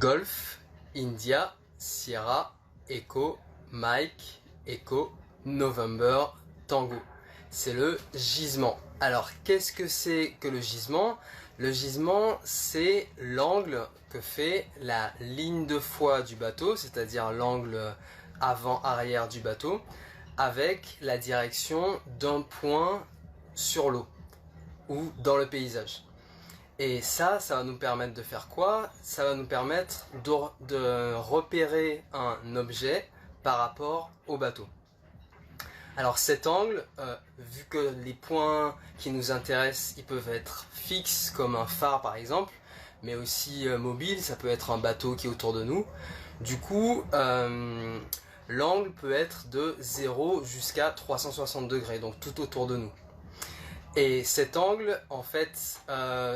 Golf, India, Sierra, Echo, Mike, Echo, November, Tango. C'est le gisement. Alors, qu'est-ce que c'est que le gisement? Le gisement, c'est l'angle que fait la ligne de foi du bateau, c'est-à-dire l'angle avant-arrière du bateau, avec la direction d'un point sur l'eau ou dans le paysage. Et ça va nous permettre de faire quoi? Ça va nous permettre de repérer un objet par rapport au bateau. Alors cet angle, vu que les points qui nous intéressent, ils peuvent être fixes comme un phare par exemple, mais aussi mobiles, ça peut être un bateau qui est autour de nous. Du coup, l'angle peut être de 0 jusqu'à 360 degrés, donc tout autour de nous. Et cet angle, en fait,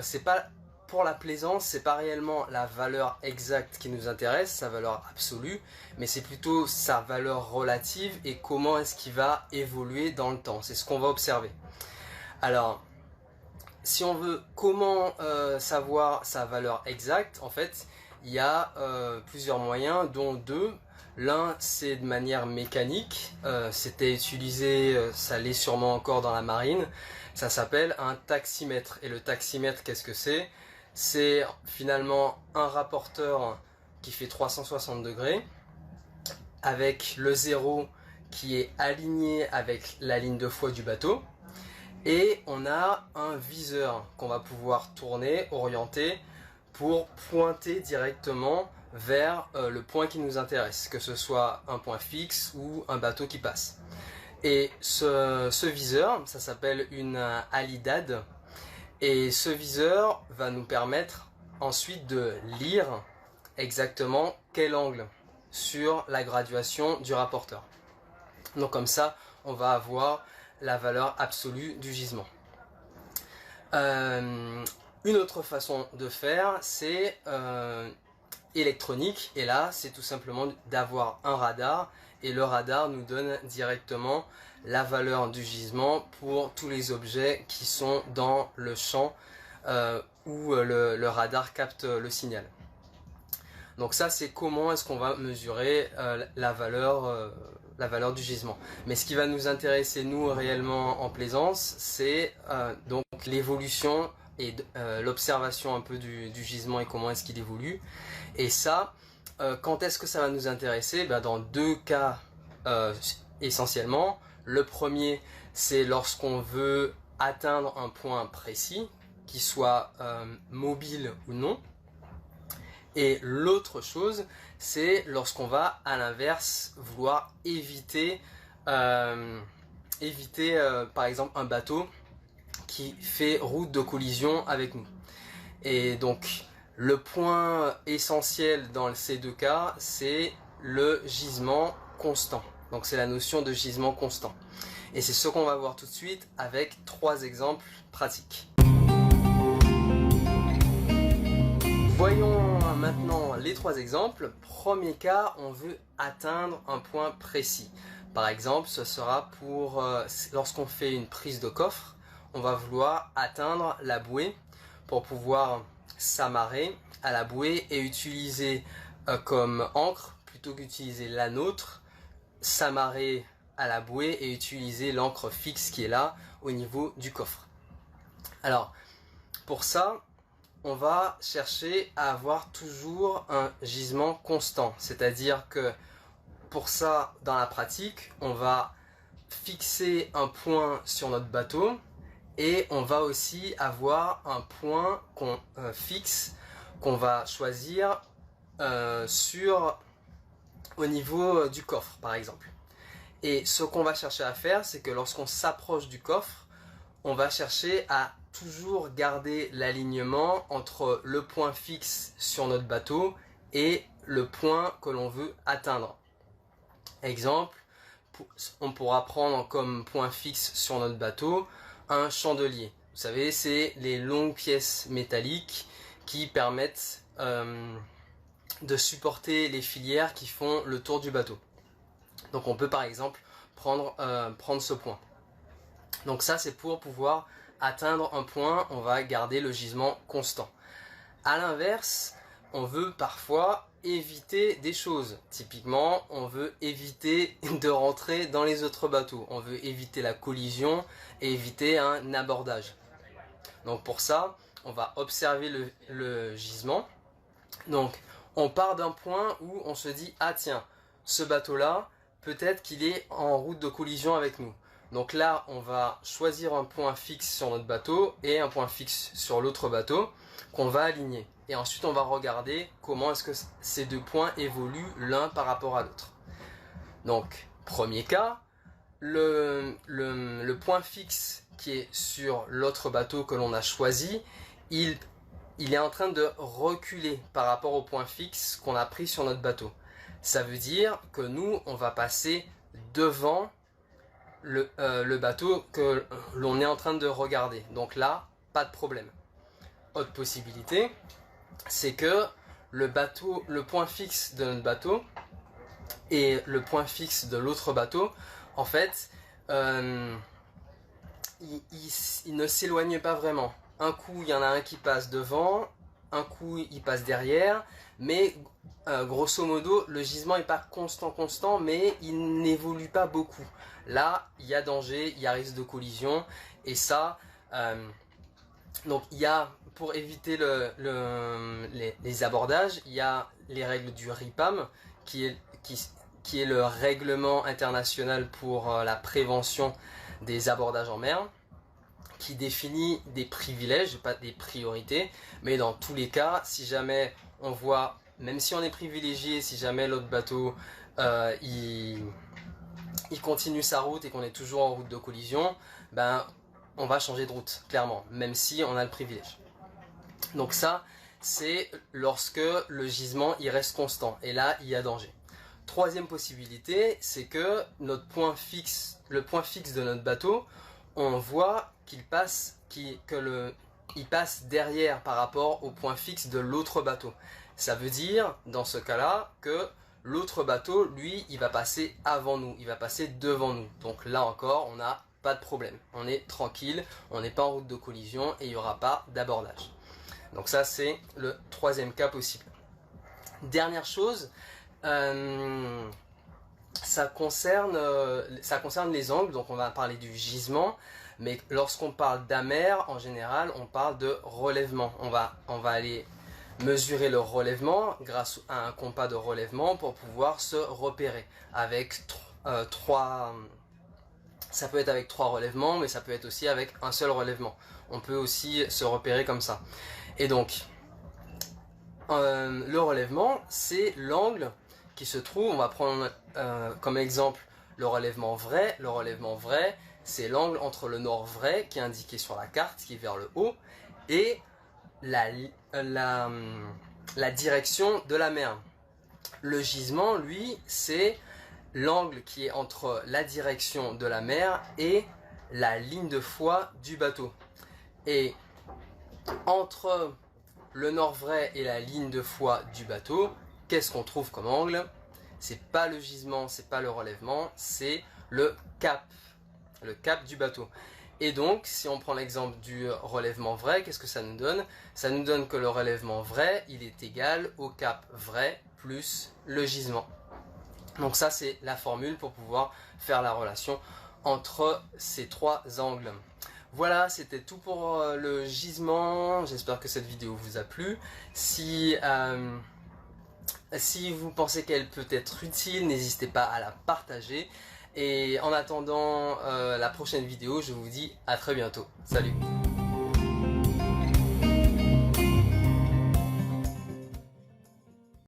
c'est pas pour la plaisance, c'est pas réellement la valeur exacte qui nous intéresse, sa valeur absolue, mais c'est plutôt sa valeur relative et comment est-ce qu'il va évoluer dans le temps. C'est ce qu'on va observer. Alors, si on veut comment savoir sa valeur exacte, en fait, il y a plusieurs moyens, dont deux. L'un, c'est de manière mécanique. C'était utilisé, ça l'est sûrement encore dans la marine. Ça s'appelle un taximètre. Et le taximètre, qu'est-ce que c'est? C'est finalement un rapporteur qui fait 360 degrés, avec le 0 qui est aligné avec la ligne de foi du bateau. Et on a un viseur qu'on va pouvoir tourner, orienter, pour pointer directement vers le point qui nous intéresse, que ce soit un point fixe ou un bateau qui passe. Et ce viseur, ça s'appelle une alidade, et ce viseur va nous permettre ensuite de lire exactement quel angle sur la graduation du rapporteur. Donc comme ça, on va avoir la valeur absolue du gisement. Une autre façon de faire, c'est électronique, et là c'est tout simplement d'avoir un radar, et le radar nous donne directement la valeur du gisement pour tous les objets qui sont dans le champ où le radar capte le signal. Donc ça, c'est comment est-ce qu'on va mesurer la valeur du gisement. Mais ce qui va nous intéresser nous réellement en plaisance, c'est donc l'évolution et l'observation un peu du gisement et comment est-ce qu'il évolue. Et ça, quand est-ce que ça va nous intéresser? Dans deux cas essentiellement. Le premier, c'est lorsqu'on veut atteindre un point précis, qu'il soit mobile ou non. Et l'autre chose, c'est lorsqu'on va à l'inverse vouloir éviter par exemple un bateau qui fait route de collision avec nous. Et donc le point essentiel dans ces deux cas, c'est le gisement constant. Donc c'est la notion de gisement constant. Et c'est ce qu'on va voir tout de suite avec trois exemples pratiques. Voyons maintenant les trois exemples. Premier cas, on veut atteindre un point précis. Par exemple, ce sera pour lorsqu'on fait une prise de coffre, on va vouloir atteindre la bouée pour pouvoir s'amarrer à la bouée et utiliser comme ancre, plutôt qu'utiliser la nôtre, s'amarrer à la bouée et utiliser l'ancre fixe qui est là au niveau du coffre. Alors, pour ça, on va chercher à avoir toujours un gisement constant. C'est-à-dire que pour ça, dans la pratique, on va fixer un point sur notre bateau et on va aussi avoir un point qu'on fixe, qu'on va choisir au niveau du coffre, par exemple. Et ce qu'on va chercher à faire, c'est que lorsqu'on s'approche du coffre, on va chercher à toujours garder l'alignement entre le point fixe sur notre bateau et le point que l'on veut atteindre. Exemple, on pourra prendre comme point fixe sur notre bateau un chandelier. Vous savez, c'est les longues pièces métalliques qui permettent de supporter les filières qui font le tour du bateau. Donc on peut par exemple prendre ce point. Donc ça, c'est pour pouvoir atteindre un point, on va garder le gisement constant. A l'inverse, on veut parfois éviter des choses. Typiquement, on veut éviter de rentrer dans les autres bateaux. On veut éviter la collision et éviter un abordage. Donc pour ça, on va observer le gisement. Donc on part d'un point où on se dit, ah tiens, ce bateau-là, peut-être qu'il est en route de collision avec nous. Donc là, on va choisir un point fixe sur notre bateau et un point fixe sur l'autre bateau qu'on va aligner. Et ensuite, on va regarder comment est-ce que ces deux points évoluent l'un par rapport à l'autre. Donc, premier cas, le point fixe qui est sur l'autre bateau que l'on a choisi, il est en train de reculer par rapport au point fixe qu'on a pris sur notre bateau. Ça veut dire que nous, on va passer devant le bateau que l'on est en train de regarder. Donc là, pas de problème. Autre possibilité, c'est que le point fixe de notre bateau et le point fixe de l'autre bateau, en fait, ils ne s'éloignent pas vraiment. Un coup, il y en a un qui passe devant, un coup, il passe derrière, mais grosso modo, le gisement n'est pas constant, mais il n'évolue pas beaucoup. Là, il y a danger, il y a risque de collision, et ça, donc il y a, pour éviter les abordages, il y a les règles du RIPAM, qui est le règlement international pour la prévention des abordages en mer, qui définit des privilèges, pas des priorités, mais dans tous les cas, si jamais on voit, même si on est privilégié, si jamais l'autre bateau il continue sa route et qu'on est toujours en route de collision, ben on va changer de route, clairement, même si on a le privilège. Donc ça, c'est lorsque le gisement il reste constant, et là il y a danger. Troisième possibilité, c'est que le point fixe de notre bateau, on voit qu'il passe, il passe derrière par rapport au point fixe de l'autre bateau. Ça veut dire, dans ce cas-là, que l'autre bateau, lui, il va passer avant nous, il va passer devant nous. Donc là encore, on n'a pas de problème. On est tranquille, on n'est pas en route de collision et il n'y aura pas d'abordage. Donc ça, c'est le troisième cas possible. Dernière chose, ça concerne les angles, donc on va parler du gisement, mais lorsqu'on parle d'amer, en général, on parle de relèvement. On va aller mesurer le relèvement grâce à un compas de relèvement pour pouvoir se repérer avec ça peut être avec 3 relèvements, mais ça peut être aussi avec un seul relèvement. On peut aussi se repérer comme ça. Et donc, le relèvement, c'est l'angle qui se trouve, on va prendre comme exemple le relèvement vrai. Le relèvement vrai, c'est l'angle entre le nord vrai qui est indiqué sur la carte, qui est vers le haut, et la direction de la mer. Le gisement, lui, c'est l'angle qui est entre la direction de la mer et la ligne de foi du bateau. Et entre le nord vrai et la ligne de foi du bateau, qu'est-ce qu'on trouve comme angle? C'est pas le gisement, c'est pas le relèvement, c'est le cap du bateau. Et donc, si on prend l'exemple du relèvement vrai, qu'est-ce que ça nous donne? Ça nous donne que le relèvement vrai, il est égal au cap vrai plus le gisement. Donc ça, c'est la formule pour pouvoir faire la relation entre ces trois angles. Voilà, c'était tout pour le gisement. J'espère que cette vidéo vous a plu. Si vous pensez qu'elle peut être utile, n'hésitez pas à la partager. Et en attendant la prochaine vidéo, je vous dis à très bientôt. Salut!